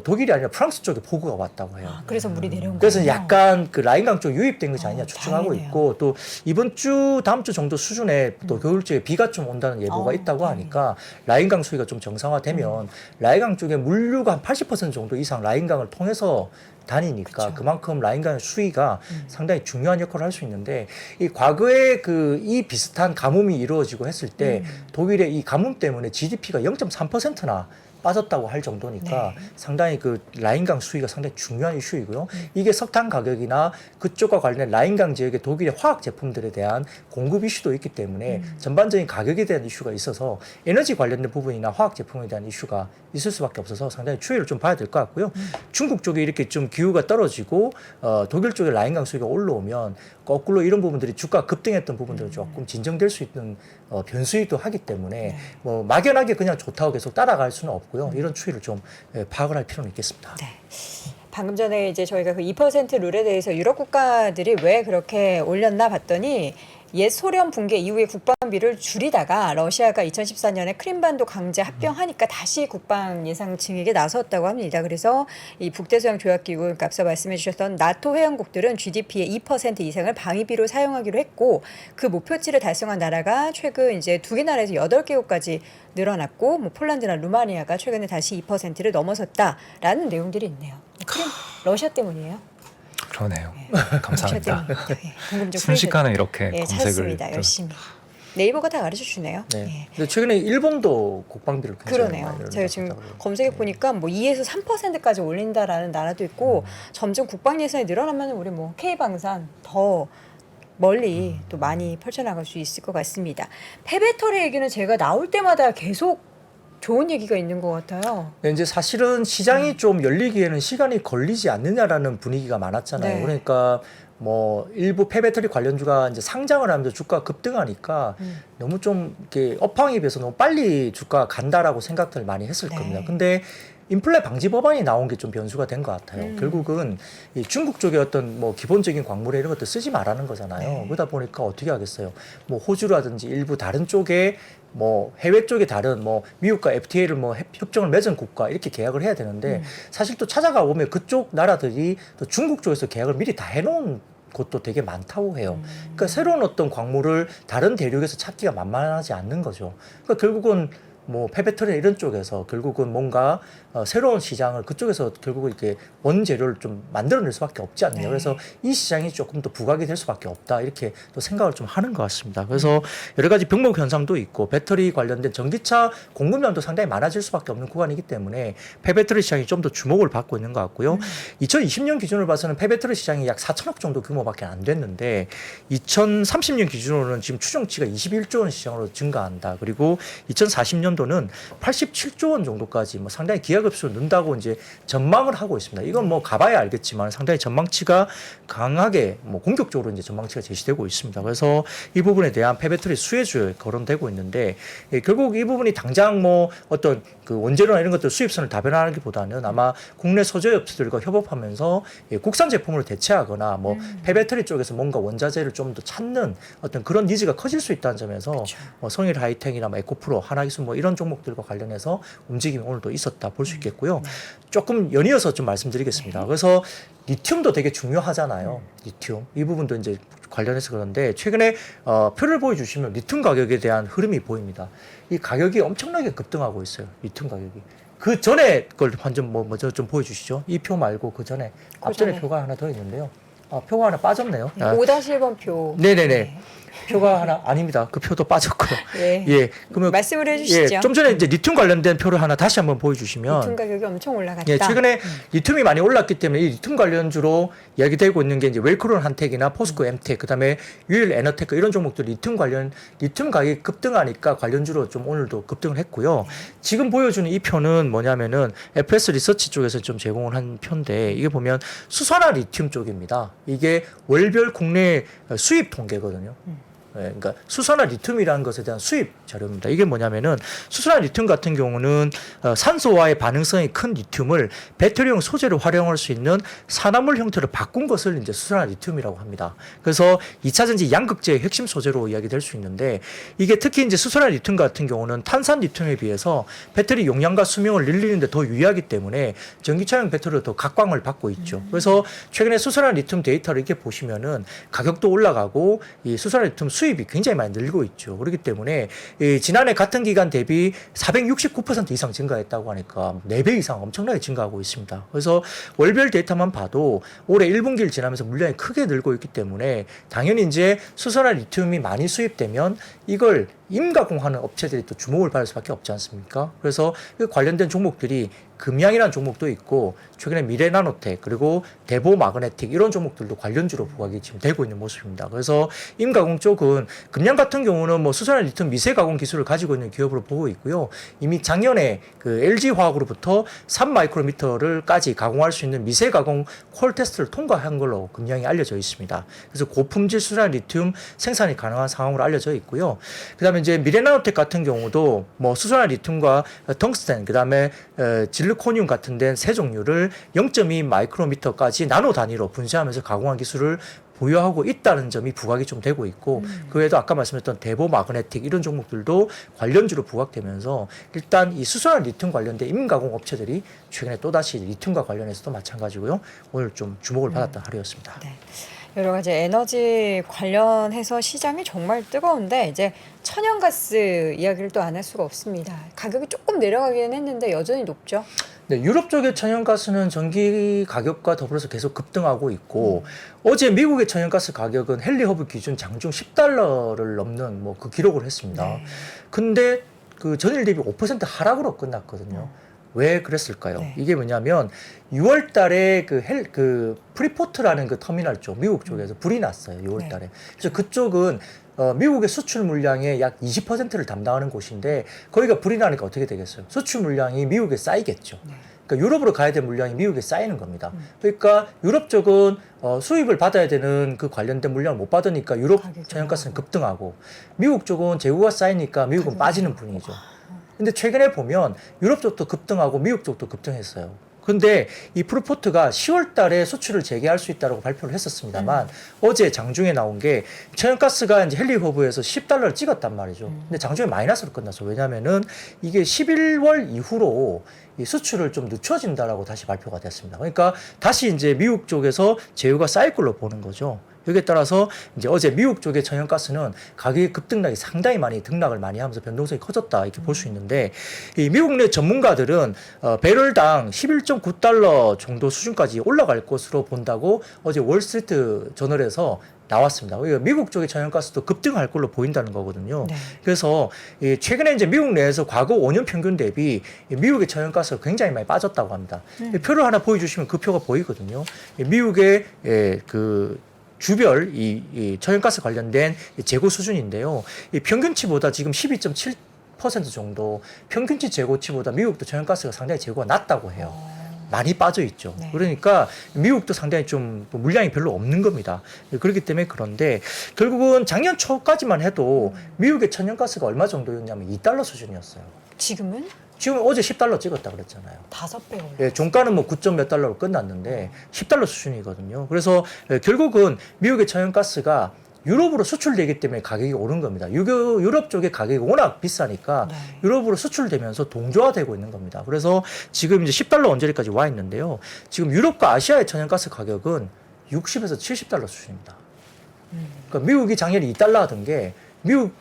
S3: 독일이 아니라 프랑스 쪽에 보고가 왔다고 해요.
S1: 그래서 물이 내려온 거예요.
S3: 그래서 약간 그 라인강 쪽 유입된 것이 아니냐 추측하고
S1: 다행이네요.
S3: 있고 또 이번 주 다음 주 정도 수준에 또 겨울쯤에 비가 좀 온다는 예보가 있다고 하니까 라인강 수위가 좀 정상화되면 라인강 쪽에 물류가 한 80% 정도 이상 라인강을 통해서 다니니까
S1: 그쵸.
S3: 그만큼 라인강의 수위가 상당히 중요한 역할을 할 수 있는데 이 과거에 이 비슷한 가뭄이 이루어지고 했을 때 독일의 이 가뭄 때문에 GDP가 0.3%나 빠졌다고 할 정도니까 상당히 그 라인강 수위가 상당히 중요한 이슈이고요. 이게 석탄 가격이나 그쪽과 관련된 라인강 지역의 독일의 화학 제품들에 대한 공급 이슈도 있기 때문에 전반적인 가격에 대한 이슈가 있어서 에너지 관련된 부분이나 화학 제품에 대한 이슈가 있을 수밖에 없어서 상당히 추이를 좀 봐야 될 것 같고요. 중국 쪽에 이렇게 좀 기후가 떨어지고 독일 쪽에 라인강 수위가 올라오면 거꾸로 이런 부분들이 주가 급등했던 부분들은 조금 진정될 수 있는 변수이기도 하기 때문에 뭐 막연하게 그냥 좋다고 계속 따라갈 수는 없고요. 이런 추이를 좀 파악을 할 필요는 있겠습니다.
S1: 네. 방금 전에 이제 저희가 그 2% 룰에 대해서 유럽 국가들이 왜 그렇게 올렸나 봤더니 옛 소련 붕괴 이후에 국방비를 줄이다가 러시아가 2014년에 크림반도 강제 합병하니까 다시 국방 예상 증액에 나섰다고 합니다. 그래서 이 북대서양 조약기구, 그러니까 앞서 말씀해 주셨던 나토 회원국들은 GDP의 2% 이상을 방위비로 사용하기로 했고 그 목표치를 달성한 나라가 최근 이제 2개 나라에서 8개국까지 늘어났고 뭐 폴란드나 루마니아가 최근에 다시 2%를 넘어섰다라는 내용들이 있네요. 러시아 때문이에요.
S2: 그러네요.
S1: 러시아
S2: 감사합니다.
S1: 때문입니다. 예, 궁금증
S2: 순식간에 이렇게
S1: 예,
S2: 검색을
S1: 찾았습니다.
S2: 좀-
S1: 열심히. 네이버가 다 가르쳐 주네요.
S3: 네.
S1: 예.
S3: 근데 최근에 일본도 국방비를 굉장히 많이
S1: 그러네요. 제가 지금
S3: 올렸다고
S1: 검색해 보니까 뭐 2에서 3%까지 올린다라는 나라도 있고 점점 국방 예산이 늘어나면 우리 뭐 K 방산 더 멀리 또 많이 펼쳐나갈 수 있을 것 같습니다. 패배터리 얘기는 제가 나올 때마다 계속 좋은 얘기가 있는 것 같아요.
S3: 네, 이제 사실은 시장이 좀 열리기에는 시간이 걸리지 않느냐라는 분위기가 많았잖아요.
S1: 네.
S3: 그러니까 뭐 일부 폐배터리 관련주가 이제 상장을 하면서 주가가 급등하니까 너무 좀 이렇게 업황에 비해서 너무 빨리 주가가 간다라고 생각들 많이 했을
S1: 네.
S3: 겁니다. 근데 인플레 방지 법안이 나온 게 좀 변수가 된 것 같아요. 결국은 이 중국 쪽의 어떤 뭐 기본적인 광물에 이런 것도 쓰지 말라는 거잖아요.
S1: 네.
S3: 그러다 보니까 어떻게 하겠어요? 뭐 호주라든지 일부 다른 쪽에 뭐 해외 쪽에 다른 뭐 미국과 FTA를 뭐 협정을 맺은 국가 이렇게 계약을 해야 되는데 사실 또 찾아가 보면 그쪽 나라들이 또 중국 쪽에서 계약을 미리 다 해놓은 곳도 되게 많다고 해요. 그러니까 새로운 어떤 광물을 다른 대륙에서 찾기가 만만하지 않는 거죠. 그러니까 결국은 뭐 폐배터리 이런 쪽에서 결국은 뭔가 새로운 시장을 그쪽에서 결국은 이렇게 원재료를 좀 만들어낼 수밖에 없지 않느냐.
S1: 네.
S3: 그래서 이 시장이 조금 더 부각이 될 수밖에 없다. 이렇게 또 생각을 좀 하는 것 같습니다. 그래서 여러 가지 병목 현상도 있고 배터리 관련된 전기차 공급량도 상당히 많아질 수밖에 없는 구간이기 때문에 폐배터리 시장이 좀 더 주목을 받고 있는 것 같고요. 2020년 기준으로 봐서는 폐배터리 시장이 약 4천억 정도 규모밖에 안 됐는데 2030년 기준으로는 지금 추정치가 21조 원 시장으로 증가한다. 그리고 2040년도는 87조 원 정도까지 뭐 상당히 기하급수로 는다고 이제 전망을 하고 있습니다. 이건 뭐 가봐야 알겠지만 상당히 전망치가 강하게 뭐 공격적으로 이제 전망치가 제시되고 있습니다. 그래서 이 부분에 대한 폐배터리 수혜주에 거론되고 있는데 결국 이 부분이 당장 뭐 어떤 그 원재료나 이런 것들 수입선을 다변화하기보다는 아마 국내 소재업체들과 협업하면서 국산 제품으로 대체하거나 뭐 폐배터리 쪽에서 뭔가 원자재를 좀 더 찾는 어떤 그런 니즈가 커질 수 있다는 점에서
S1: 그렇죠.
S3: 뭐 성일 하이텍이나 뭐 에코프로, 하나기술 뭐 이런 종목들과 관련해서 움직임이 오늘도 있었다 볼 수 있겠고요. 조금 연이어서 좀 말씀드리겠습니다. 그래서 리튬도 되게 중요하잖아요. 리튬 이 부분도 이제 관련해서 그런데 최근에 표를 보여주시면 리튬 가격에 대한 흐름이 보입니다. 이 가격이 엄청나게 급등하고 있어요. 리튬 가격이. 그 전에 걸 한점 뭐 먼저 좀 보여주시죠. 이 표 말고 그 전에 앞전에
S1: 전에.
S3: 표가 하나 더 있는데요. 표가 하나 빠졌네요.
S1: 5-1번 표.
S3: 네네네. 표가 하나 아닙니다. 그 표도 빠졌고요.
S1: 예.
S3: 예. 그러면
S1: 말씀을 해주시죠.
S3: 예, 좀 전에 이제 리튬 관련된 표를 하나 다시 한번 보여주시면
S1: 리튬 가격이 엄청 올라갔다.
S3: 예, 최근에 리튬이 많이 올랐기 때문에 이 리튬 관련주로 이야기되고 있는 게 이제 웰크론 한텍이나 포스코 엠텍, 그다음에 유일 에너테크 이런 종목들 리튬 가격이 급등하니까 관련주로 좀 오늘도 급등을 했고요. 지금 보여주는 이 표는 뭐냐면은 FS 리서치 쪽에서 좀 제공을 한 표인데 이게 보면 수산화 리튬 쪽입니다. 이게 월별 국내 수입 통계거든요. 그러니까 수소나 리튬이라는 것에 대한 수입 자료입니다. 이게 뭐냐면은 수소나 리튬 같은 경우는 산소와의 반응성이 큰 리튬을 배터리용 소재로 활용할 수 있는 산화물 형태로 바꾼 것을 이제 수소나 리튬이라고 합니다. 그래서 2차 전지 양극재의 핵심 소재로 이야기될 수 있는데 이게 특히 이제 수소나 리튬 같은 경우는 탄산 리튬에 비해서 배터리 용량과 수명을 늘리는데 더 유리하기 때문에 전기차용 배터리로 더 각광을 받고 있죠. 그래서 최근에 수소나 리튬 데이터를 이렇게 보시면은 가격도 올라가고 이 수소나 리튬 수입이 굉장히 많이 늘고 있죠. 그렇기 때문에 지난해 같은 기간 대비 469% 이상 증가했다고 하니까 4배 이상 엄청나게 증가하고 있습니다. 그래서 월별 데이터만 봐도 올해 1분기를 지나면서 물량이 크게 늘고 있기 때문에 당연히 이제 수소나 리튬이 많이 수입되면 이걸 임가공하는 업체들이 또 주목을 받을 수밖에 없지 않습니까? 그래서 그 관련된 종목들이 금양이라는 종목도 있고 최근에 미래나노텍 그리고 대보마그네틱 이런 종목들도 관련주로 부각이 지금 되고 있는 모습입니다. 그래서 임가공 쪽은 금양 같은 경우는 뭐 수소나 리튬 미세 가공 기술을 가지고 있는 기업으로 보고 있고요. 이미 작년에 그 LG화학으로부터 3마이크로미터를까지 가공할 수 있는 미세 가공 콜 테스트를 통과한 걸로 금양이 알려져 있습니다. 그래서 고품질 수소나 리튬 생산이 가능한 상황으로 알려져 있고요. 그다음에 이제 미래나노텍 같은 경우도 뭐 수소나 리튬과 텅스텐 그다음에 질르코늄 같은 데는 세 종류를 0.2 마이크로미터까지 나노 단위로 분쇄하면서 가공한 기술을 보유하고 있다는 점이 부각이 좀 되고 있고 그 외에도 아까 말씀했던 대보 마그네틱 이런 종목들도 관련주로 부각되면서 일단 이 수소나 리튬 관련된 임가공 업체들이 최근에 또다시 리튬과 관련해서도 마찬가지고요. 오늘 좀 주목을 받았던 하루였습니다.
S1: 네. 여러 가지 에너지 관련해서 시장이 정말 뜨거운데 이제 천연가스 이야기를 또 안 할 수가 없습니다. 가격이 조금 내려가긴 했는데 여전히 높죠.
S3: 네, 유럽 쪽의 천연가스는 전기 가격과 더불어서 계속 급등하고 있고 어제 미국의 천연가스 가격은 헨리 허브 기준 장중 $10를 넘는 뭐 그 기록을 했습니다.
S1: 네.
S3: 근데 그 전일 대비 5% 하락으로 끝났거든요. 왜 그랬을까요?
S1: 네.
S3: 이게 뭐냐면 6월 달에 그 프리포트라는 그 터미널 쪽, 미국 쪽에서 불이 났어요. 6월 달에. 그래서 그쪽은 미국의 수출 물량의 약 20%를 담당하는 곳인데 거기가 불이 나니까 어떻게 되겠어요? 수출 물량이 미국에 쌓이겠죠.
S1: 네.
S3: 그러니까 유럽으로 가야 될 물량이 미국에 쌓이는 겁니다. 그러니까 유럽 쪽은 수입을 받아야 되는 그 관련된 물량을 못 받으니까 유럽 천연가스는 급등하고 미국 쪽은 재고가 쌓이니까 미국은 빠지는 분위기죠. 근데 최근에 보면 유럽 쪽도 급등하고 미국 쪽도 급등했어요. 근데 이 프리포트가 10월 달에 수출을 재개할 수 있다고 발표를 했었습니다만 어제 장중에 나온 게 천연가스가 이제 헨리 허브에서 $10를 찍었단 말이죠. 근데 장중에 마이너스로 끝났어. 왜냐면은 이게 11월 이후로 이 수출을 좀 늦춰진다라고 다시 발표가 됐습니다. 그러니까 다시 이제 미국 쪽에서 제휴가 쌓일 걸로 보는 거죠. 여기에 따라서 이제 어제 미국 쪽의 천연가스는 가격의 급등락이 상당히 많이 등락을 많이 하면서 변동성이 커졌다 이렇게 볼 수 있는데 이 미국 내 전문가들은 배럴당 $11.9 정도 수준까지 올라갈 것으로 본다고 어제 월스트리트 저널에서 나왔습니다. 미국 쪽의 천연가스도 급등할 걸로 보인다는 거거든요.
S1: 네.
S3: 그래서 최근에 이제 미국 내에서 과거 5년 평균 대비 미국의 천연가스가 굉장히 많이 빠졌다고 합니다. 표를 하나 보여주시면 그 표가 보이거든요. 미국의 그 주별 이 천연가스 관련된 재고 수준인데요. 이 평균치보다 지금 12.7% 정도 평균치 재고치보다 미국도 천연가스가 상당히 재고가 낮다고 해요. 많이 빠져 있죠.
S1: 네.
S3: 그러니까 미국도 상당히 좀 물량이 별로 없는 겁니다. 그렇기 때문에 그런데 결국은 작년 초까지만 해도 미국의 천연가스가 얼마 정도였냐면 $2 수준이었어요.
S1: 지금은
S3: 지금 어제 $10 찍었다 그랬잖아요.
S1: 5배 올라.
S3: 예, 종가는 뭐 9점 몇 달러로 끝났는데 $10 수준이거든요. 그래서 결국은 미국의 천연가스가 유럽으로 수출되기 때문에 가격이 오른 겁니다. 유럽 쪽의 가격이 워낙 비싸니까
S1: 네.
S3: 유럽으로 수출되면서 동조화되고 있는 겁니다. 그래서 지금 이제 $10 언저리까지 와 있는데요. 지금 유럽과 아시아의 천연가스 가격은 60에서 $70 수준입니다. 그러니까 미국이 작년에 $2 하던 게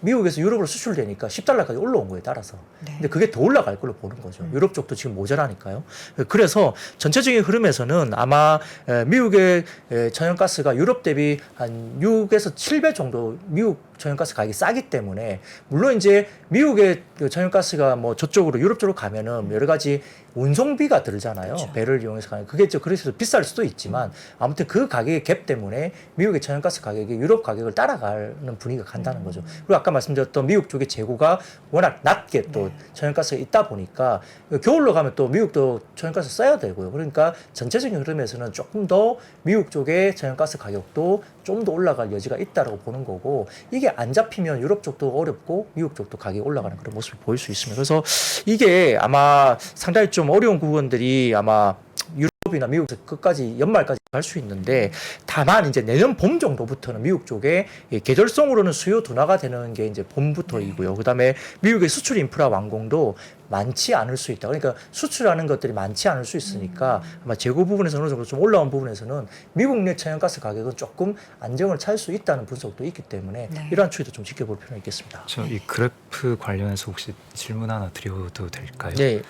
S3: 미국에서 유럽으로 수출되니까 $10까지 올라온 거에 따라서.
S1: 네.
S3: 근데 그게 더 올라갈 걸로 보는 거죠. 유럽 쪽도 지금 모자라니까요. 그래서 전체적인 흐름에서는 아마 미국의 천연가스가 유럽 대비 한 6에서 7배 정도 미국 천연가스 가격이 싸기 때문에 물론 이제 미국의 그 천연가스가 뭐 저쪽으로 유럽 쪽으로 가면은 여러 가지 운송비가 들잖아요.
S1: 그렇죠.
S3: 배를 이용해서 가는 그게 그래서 비쌀 수도 있지만 아무튼 그 가격의 갭 때문에 미국의 천연가스 가격이 유럽 가격을 따라가는 분위기가 간다는 거죠. 그리고 아까 말씀드렸던 미국 쪽의 재고가 워낙 낮게 또 천연가스가 있다 보니까 겨울로 가면 또 미국도 천연가스 써야 되고요. 그러니까 전체적인 흐름에서는 조금 더 미국 쪽의 천연가스 가격도 좀 더 올라갈 여지가 있다라고 보는 거고 이게 이게 안 잡히면 유럽 쪽도 어렵고 미국 쪽도 가격이 올라가는 그런 모습을 보일 수 있습니다. 그래서 이게 아마 상당히 좀 어려운 부분들이 아마 유럽이나 미국에서 끝까지 연말까지 갈 수 있는데 다만 이제 내년 봄 정도부터는 미국 쪽에 계절성으로는 수요 둔화가 되는 게 이제 봄부터이고요. 그다음에 미국의 수출 인프라 완공도 많지 않을 수 있다. 그러니까 수출하는 것들이 많지 않을 수 있으니까 아마 재고 부분에서 어느 정도 좀 올라온 부분에서는 미국 내 천연가스 가격은 조금 안정을 찾을 수 있다는 분석도 있기 때문에
S1: 네.
S3: 이러한 추이도 좀 지켜볼 필요가 있겠습니다.
S2: 저 이 그래프 관련해서 혹시 질문 하나 드려도 될까요?
S3: 네,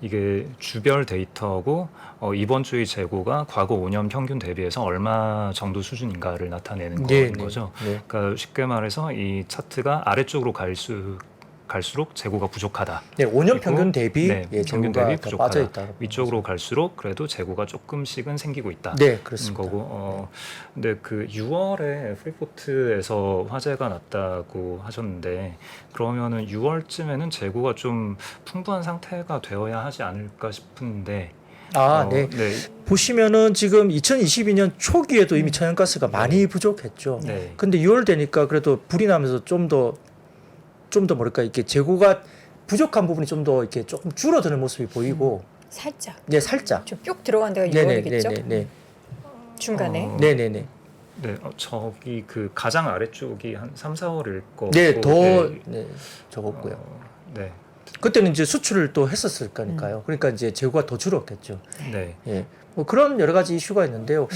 S2: 이게 주별 데이터고 이번 주의 재고가 과거 5년 평균 대비해서 얼마 정도 수준인가를 나타내는
S3: 네,
S2: 거인 거죠.
S3: 네.
S2: 그러니까 쉽게 말해서 이 차트가 아래쪽으로 갈수록 재고가 부족하다.
S3: 네, 5년
S2: 그리고,
S3: 평균 대비
S2: 네, 평균
S3: 재고가
S2: 대비
S3: 더
S2: 부족하다.
S3: 빠져 있다.
S2: 위쪽으로 갈수록 그래도 재고가 조금씩은 생기고 있다.
S3: 네, 그렇습니다.
S2: 거고 근데 그 6월에 프리포트에서 화재가 났다고 하셨는데 그러면은 6월쯤에는 재고가 좀 풍부한 상태가 되어야 하지 않을까 싶은데
S3: 네. 보시면은 지금 2022년 초기에도 이미 천연가스가 많이 부족했죠.
S2: 네.
S3: 근데 6월 되니까 그래도 불이 나면서 좀 더 뭐랄까 이렇게 재고가 부족한 부분이 좀 더 이렇게 조금 줄어드는 모습이 보이고,
S1: 살짝
S3: 네, 살짝.
S1: 좀 쭉 들어간 데가
S3: 네네,
S1: 6월이겠죠?
S3: 네네,
S1: 중간에.
S3: 네네네.
S2: 네, 저기 그 가장 아래쪽이 한 3, 4월일 거고.
S3: 네, 더
S2: 네.
S3: 네, 적었고요.
S2: 네.
S3: 그때는 이제 수출을 또 했었을 거니까요. 그러니까 이제 재고가 더 줄었겠죠.
S2: 네.
S3: 예. 뭐 그런 여러 가지 이슈가 있는데요.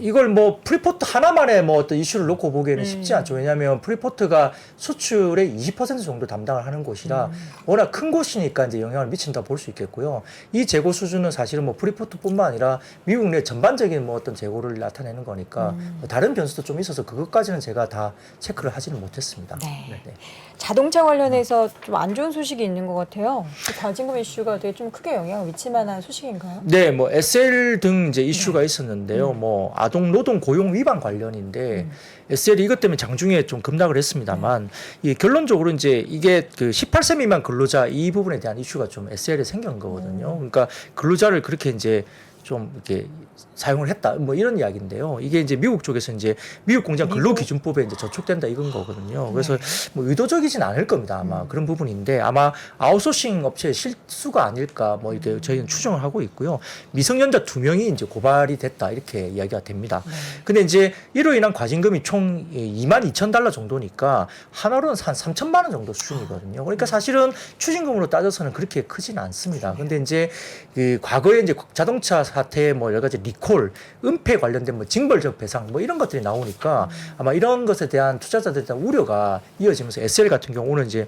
S3: 이걸 뭐 프리포트 하나만의 뭐 어떤 이슈를 놓고 보기에는 쉽지 않죠. 왜냐하면 프리포트가 수출의 20% 정도 담당을 하는 곳이라 워낙 큰 곳이니까 이제 영향을 미친다 볼 수 있겠고요. 이 재고 수준은 사실은 뭐 프리포트뿐만 아니라 미국 내 전반적인 뭐 어떤 재고를 나타내는 거니까 뭐 다른 변수도 좀 있어서 그것까지는 제가 다 체크를 하지는 못했습니다.
S1: 네.
S3: 네.
S1: 자동차 관련해서 좀 안 좋은 소식이 있는 것 같아요. 과징금 이슈가 되게 좀 크게 영향을 미칠 만한 소식인가요?
S3: 네, 뭐 SL 등 이제 이슈가 있었는데요. 뭐 아동 노동 고용 위반 관련인데 SL이 이것 때문에 장중에 좀 급락을 했습니다만 이 결론적으로 이제 이게 그 18세 미만 근로자 이 부분에 대한 이슈가 좀 SL에 생긴 거거든요. 그러니까 근로자를 그렇게 이제 좀 이렇게 사용을 했다 뭐 이런 이야기인데요. 이게 이제 미국 쪽에서 이제 미국 공장 근로기준법에 이제 저촉된다 이건 거거든요. 그래서 뭐 의도적이진 않을 겁니다. 아마 그런 부분인데 아마 아웃소싱 업체의 실수가 아닐까 뭐 이렇게 저희는 추정을 하고 있고요. 미성년자 2명이 이제 고발이 됐다 이렇게 이야기가 됩니다. 근데 이제 이로 인한 과징금이 총 22,000달러 정도니까 하나로는 한 3천만 원 정도 수준이거든요. 그러니까 사실은 추징금으로 따져서는 그렇게 크지는 않습니다. 근데 이제 그 과거에 이제 자동차 사태 뭐 여러 가지 리콜, 은폐 관련된 뭐 징벌적 배상 뭐 이런 것들이 나오니까 아마 이런 것에 대한 투자자들에 대한 우려가 이어지면서 SL 같은 경우는 이제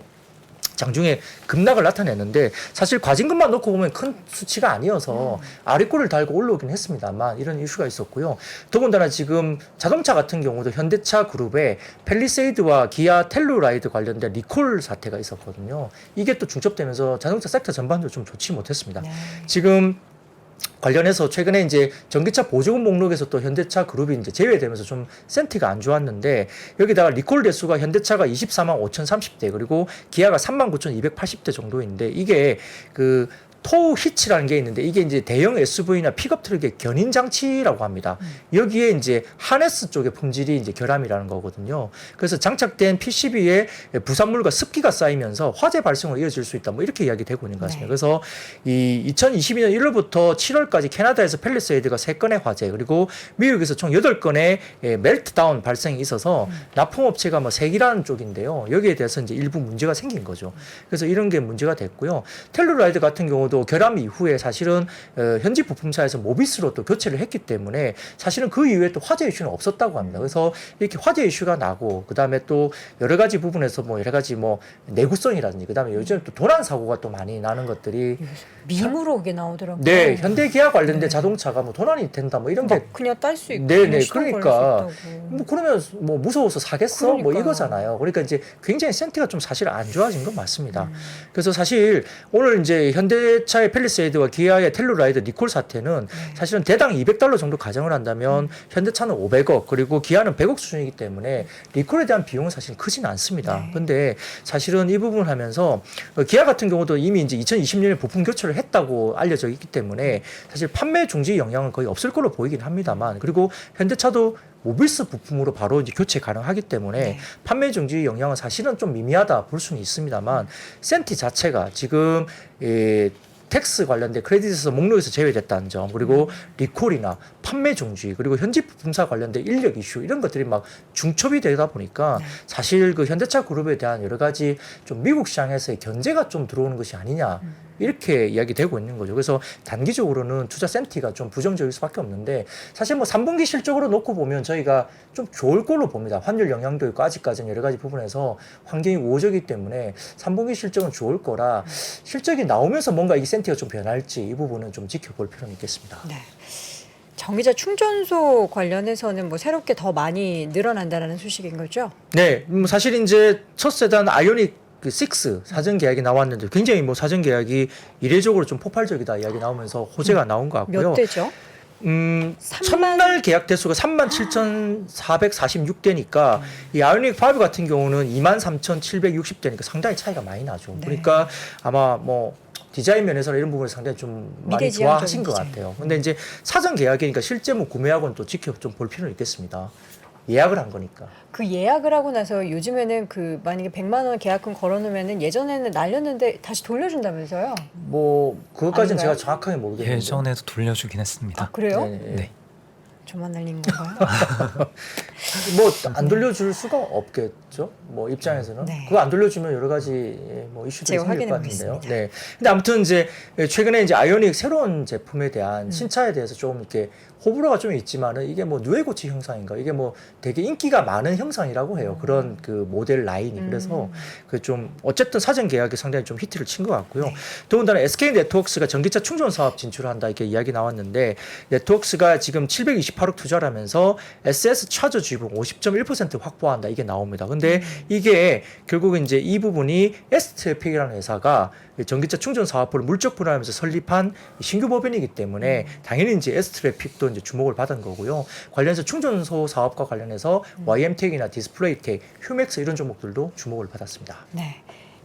S3: 장중에 급락을 나타냈는데 사실 과징금만 놓고 보면 큰 수치가 아니어서 아래꼴을 달고 올라오긴 했습니다만 이런 이슈가 있었고요. 더군다나 지금 자동차 같은 경우도 현대차 그룹에 펠리세이드와 기아 텔루라이드 관련된 리콜 사태가 있었거든요. 이게 또 중첩되면서 자동차 섹터 전반적으로 좀 좋지 못했습니다. 지금 관련해서 최근에 이제 전기차 보조금 목록에서 또 현대차 그룹이 이제 제외되면서 좀 센티가 안 좋았는데 여기다가 리콜 대수가 현대차가 24만 5,030대 그리고 기아가 3만 9,280대 정도인데 이게 그 토우 히치라는 게 있는데 이게 이제 대형 SUV나 픽업 트럭의 견인 장치라고 합니다. 여기에 이제 하네스 쪽의 품질이 이제 결함이라는 거거든요. 그래서 장착된 PCB에 부산물과 습기가 쌓이면서 화재 발생으로 이어질 수 있다. 뭐 이렇게 이야기되고 있는 것 같습니다. 그래서 이 2022년 1월부터 7월까지 캐나다에서 펠리세이드가 3건의 화재 그리고 미국에서 총 8건의 멜트다운 발생이 있어서 납품업체가 뭐 색이라는 쪽인데요. 여기에 대해서 이제 일부 문제가 생긴 거죠. 그래서 이런 게 문제가 됐고요. 텔루라이드 같은 경우도 결함 이후에 사실은 현지 부품사에서 모비스로 또 교체를 했기 때문에 사실은 그 이후에 또 화재 이슈는 없었다고 합니다. 그래서 이렇게 화재 이슈가 나고 그다음에 또 여러 가지 부분에서 뭐 여러 가지 뭐 내구성이라든지 그다음에 요즘 또 도난 사고가 또 많이 나는 것들이
S1: 밈으로 그게 나오더라고요.
S3: 네, 현대기아 관련된 자동차가 뭐 도난이 된다 뭐 이런 게
S1: 막 그냥 딸 수 있고
S3: 네네
S1: 그냥 시동
S3: 그러니까
S1: 걸릴 수 있다고.
S3: 뭐 그러면 뭐 무서워서 사겠어 뭐
S1: 그러니까요.
S3: 이거잖아요. 그러니까 이제 굉장히 센티가 좀 사실 안 좋아진 건 맞습니다. 그래서 사실 오늘 이제 현대차의 펠리세이드와 기아의 텔루라이드 리콜 사태는 사실은 대당 $200 정도 가정을 한다면 현대차는 500억 그리고 기아는 100억 수준이기 때문에 리콜에 대한 비용은 사실 크지는 않습니다. 근데 사실은 이 부분을 하면서 기아 같은 경우도 이미 이제 2020년에 부품 교체를 했다고 알려져 있기 때문에 사실 판매 중지 영향은 거의 없을 걸로 보이긴 합니다만 그리고 현대차도 모빌스 부품으로 바로 이제 교체 가능하기 때문에
S1: 네.
S3: 판매 정지 영향은 사실은 좀 미미하다 볼 수는 있습니다만 센티 자체가 지금 텍스 관련된 크레딧에서 목록에서 제외됐다는 점, 그리고 리콜이나 판매 중지, 그리고 현지 부품사 관련된 인력 이슈 이런 것들이 막 중첩이 되다 보니까
S1: 네.
S3: 사실 그 현대차 그룹에 대한 여러 가지 좀 미국 시장에서의 견제가 좀 들어오는 것이 아니냐 이렇게 이야기되고 있는 거죠. 그래서 단기적으로는 투자 센티가 좀 부정적일 수밖에 없는데 사실 뭐 3분기 실적으로 놓고 보면 저희가 좀 좋을 걸로 봅니다. 환율 영향도 있고 아직까지는 여러 가지 부분에서 환경이 우호적이기 때문에 3분기 실적은 좋을 거라 실적이 나오면서 뭔가 이 센티가 좀 변할지 이 부분은 좀 지켜볼 필요는 있겠습니다.
S1: 네. 전기차 충전소 관련해서는 뭐 새롭게 더 많이 늘어난다라는 소식인 거죠?
S3: 네, 사실 이제 첫 세단 아이오닉 그 6 사전 계약이 나왔는데 굉장히 뭐 사전 계약이 이례적으로 좀 폭발적이다 이야기 나오면서 호재가 나온 것 같고요.
S1: 몇 대죠?
S3: 첫날 계약 대수가 37,446대니까 이 아이오닉 5 같은 경우는 23,760대니까 상당히 차이가 많이 나죠.
S1: 네.
S3: 그러니까 아마 뭐 디자인 면에서 이런 부분을 상당히 좀 많이
S1: 미래지향적인
S3: 좋아하신 것
S1: 디자인.
S3: 같아요. 근데 이제 사전 계약이니까 실제 뭐 구매하고는 또 지켜 좀 볼 필요는 있겠습니다. 예약을 한 거니까.
S1: 그 예약을 하고 나서 요즘에는 그 만약에 100만 원 계약금 걸어놓으면은 예전에는 날렸는데 다시 돌려준다면서요?
S3: 뭐 그것까지는
S1: 아닌가요?
S3: 제가 정확하게 모르겠는데.
S2: 예전에도 돌려주긴 했습니다.
S1: 아 그래요?
S3: 네.
S2: 네.
S1: 저만 날린 건가요?
S3: 뭐 안 돌려줄 수가 없겠죠. 뭐 입장에서는
S1: 네.
S3: 그거 안 돌려주면 여러 가지 뭐 이슈들이
S1: 제가
S3: 생길 것
S1: 확인해
S3: 같은데요.
S1: 보겠습니다.
S3: 네. 근데 아무튼 이제 최근에 이제 아이오닉 새로운 제품에 대한 신차에 대해서 좀 이렇게 호불호가 좀 있지만은 이게 뭐 누에고치 형상인가 이게 뭐 되게 인기가 많은 형상이라고 해요. 그런 그 모델 라인이 그래서 그 좀 어쨌든 사전 계약이 상당히 좀 히트를 친 것 같고요.
S1: 네.
S3: 더군다나 SK 네트워크스가 전기차 충전 사업 진출한다 이렇게 이야기 나왔는데 네트워크스가 지금 728억 투자를 하면서 SS 차저 지분 50.1% 확보한다 이게 나옵니다. 근데 이게 결국은 이제 이 부분이 S트래픽이라는 회사가 전기차 충전 사업부를 물적 분할하면서 설립한 신규 법인이기 때문에 당연히 이제 S트래픽도 이제 주목을 받은 거고요. 관련해서 충전소 사업과 관련해서 YM텍이나 디스플레이텍, 휴맥스 이런 종목들도 주목을 받았습니다.
S1: 네.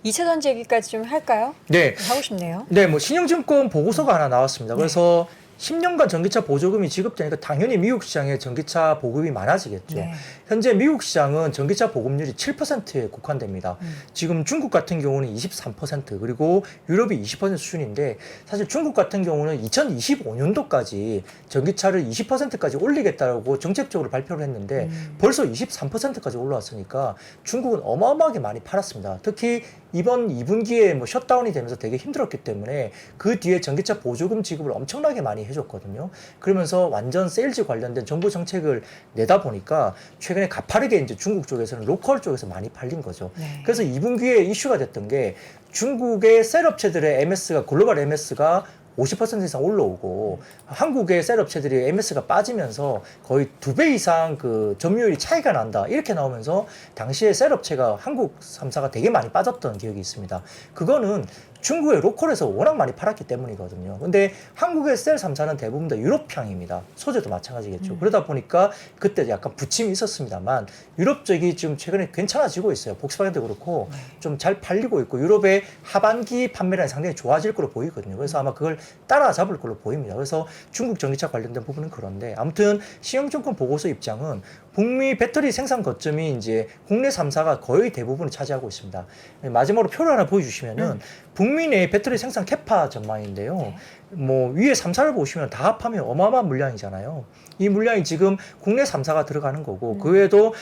S1: 2차 전지 얘기까지 좀 할까요?
S3: 네.
S1: 하고 싶네요.
S3: 네, 뭐 신용증권 보고서가 하나 나왔습니다. 그래서 10년간 전기차 보조금이 지급되니까 당연히 미국 시장에 전기차 보급이 많아지겠죠.
S1: 네.
S3: 현재 미국 시장은 전기차 보급률이 7%에 국한됩니다. 지금 중국 같은 경우는 23% 그리고 유럽이 20% 수준인데 사실 중국 같은 경우는 2025년도까지 전기차를 20%까지 올리겠다고 정책적으로 발표를 했는데 벌써 23%까지 올라왔으니까 중국은 어마어마하게 많이 팔았습니다. 특히 이번 2분기에 뭐 셧다운이 되면서 되게 힘들었기 때문에 그 뒤에 전기차 보조금 지급을 엄청나게 많이 해줬거든요. 그러면서 완전 세일즈 관련된 정부 정책을 내다 보니까 최근에 가파르게 이제 중국 쪽에서는 로컬 쪽에서 많이 팔린 거죠.
S1: 네.
S3: 그래서 2분기에 이슈가 됐던 게 중국의 셀 업체들의 MS가 글로벌 MS가 50% 이상 올라오고 한국의 셀 업체들이 MS가 빠지면서 거의 2배 이상 그 점유율이 차이가 난다 이렇게 나오면서 당시에 셀 업체가 한국 3사가 되게 많이 빠졌던 기억이 있습니다. 그거는 중국의 로컬에서 워낙 많이 팔았기 때문이거든요. 근데 한국의 셀 3사는 대부분 다 유럽향입니다. 소재도 마찬가지겠죠. 그러다 보니까 그때 약간 부침이 있었습니다만 유럽 쪽이 지금 최근에 괜찮아지고 있어요. 복스바겐도 그렇고 좀 잘 팔리고 있고 유럽의 하반기 판매량이 상당히 좋아질 걸로 보이거든요. 그래서 아마 그걸 따라잡을 걸로 보입니다. 그래서 중국 전기차 관련된 부분은 그런데 아무튼 신영증권 보고서 입장은 북미 배터리 생산 거점이 이제 국내 3사가 거의 대부분을 차지하고 있습니다. 마지막으로 표를 하나 보여주시면은 북미 내 배터리 생산 캐파 전망인데요. 뭐 위에 3사를 보시면 다 합하면 어마어마한 물량이잖아요. 이 물량이 지금 국내 3사가 들어가는 거고 그 외에도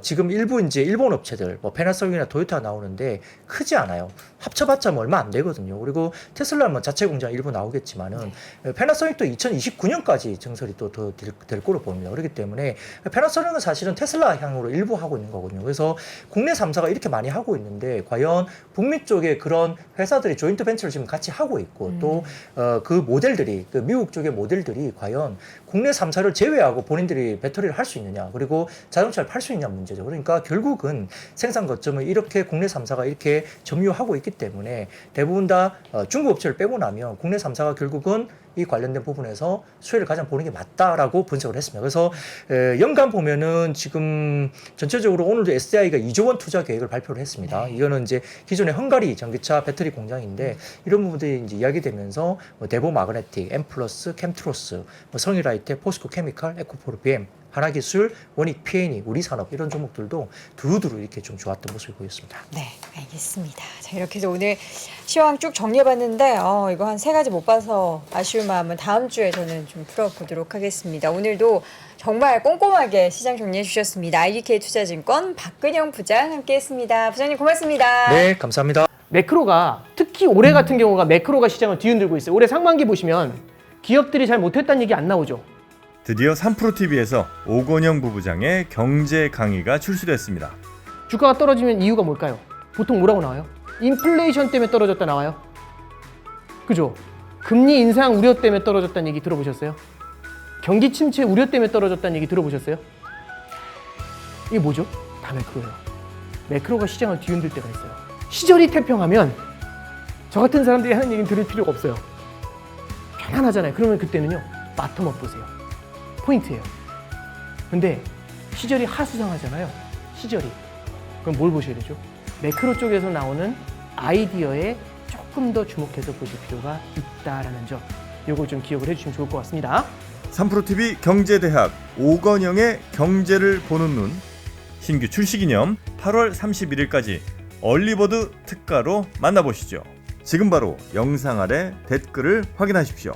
S3: 지금 일부 이제 일본 업체들 뭐 패나소닉이나 토요타 나오는데 크지 않아요. 합쳐봤자 뭐 얼마 안 되거든요. 그리고 테슬라는 뭐 자체 공장 일부 나오겠지만은 패나소닉도 2029년까지 증설이 또 더 될 거로 보입니다. 그렇기 때문에 패나소닉은 사실은 테슬라 향으로 일부 하고 있는 거거든요. 그래서 국내 3사가 이렇게 많이 하고 있는데 과연 북미 쪽에 그런 회사들이 조인트 벤처를 지금 같이 하고 있고 또 그 모델들이 그 미국 쪽의 모델들이 과연 국내 3사를 제외하고 본인들이 배터리를 할 수 있느냐 그리고 자동차를 팔 수 있냐 문제죠. 그러니까 결국은 생산 거점을 이렇게 국내 3사가 이렇게 점유하고 있기 때문에 대부분 다 중국 업체를 빼고 나면 국내 3사가 결국은 이 관련된 부분에서 수혜를 가장 보는 게 맞다라고 분석을 했습니다. 그래서 연간 보면은 지금 전체적으로 오늘도 SDI가 2조 원 투자 계획을 발표를 했습니다. 이거는 이제 기존의 헝가리 전기차 배터리 공장인데 이런 부분들이 이제 이야기되면서 뭐 데보 마그네틱, 엠플러스, 캠트로스, 뭐 성일아이텍, 포스코 케미칼, 에코포르 BM 한화기술, 원익 P&E, 우리산업 이런 종목들도 두루두루 이렇게 좀 좋았던 모습을 보였습니다.
S1: 네, 알겠습니다. 자, 이렇게 해서 오늘 시황 쭉 정리해봤는데 이거 한 3가지 못 봐서 아쉬운 마음은 다음 주에 저는 좀 풀어보도록 하겠습니다. 오늘도 정말 꼼꼼하게 시장 정리해 주셨습니다. IDK 투자증권 박근영 부장 함께했습니다. 부장님 고맙습니다.
S3: 네, 감사합니다.
S4: 매크로가 특히 올해 같은 경우가 매크로가 시장을 뒤흔들고 있어요. 올해 상반기 보시면 기업들이 잘 못했다는 얘기 안 나오죠.
S5: 드디어 3프로TV에서 오건영 부부장의 경제 강의가 출시됐습니다.
S4: 주가가 떨어지면 이유가 뭘까요? 보통 뭐라고 나와요? 인플레이션 때문에 떨어졌다 나와요. 그죠? 금리 인상 우려 때문에 떨어졌다는 얘기 들어보셨어요? 경기 침체 우려 때문에 떨어졌다는 얘기 들어보셨어요? 이게 뭐죠? 다 매크로예요. 매크로가 시장을 뒤흔들 때가 있어요. 시절이 태평하면 저 같은 사람들이 하는 얘기는 들을 필요가 없어요. 편안하잖아요. 그러면 그때는요, 바텀업 보세요. 포인트예요. 근데 시절이 하수상하잖아요. 시절이. 그럼 뭘 보셔야 되죠? 매크로 쪽에서 나오는 아이디어에 조금 더 주목해서 보실 필요가 있다라는 점. 요걸 좀 기억을 해주시면 좋을 것 같습니다.
S5: 3프로TV 경제대학 오건영의 경제를 보는 눈 신규 출시 기념 8월 31일까지 얼리버드 특가로 만나보시죠. 지금 바로 영상 아래 댓글을 확인하십시오.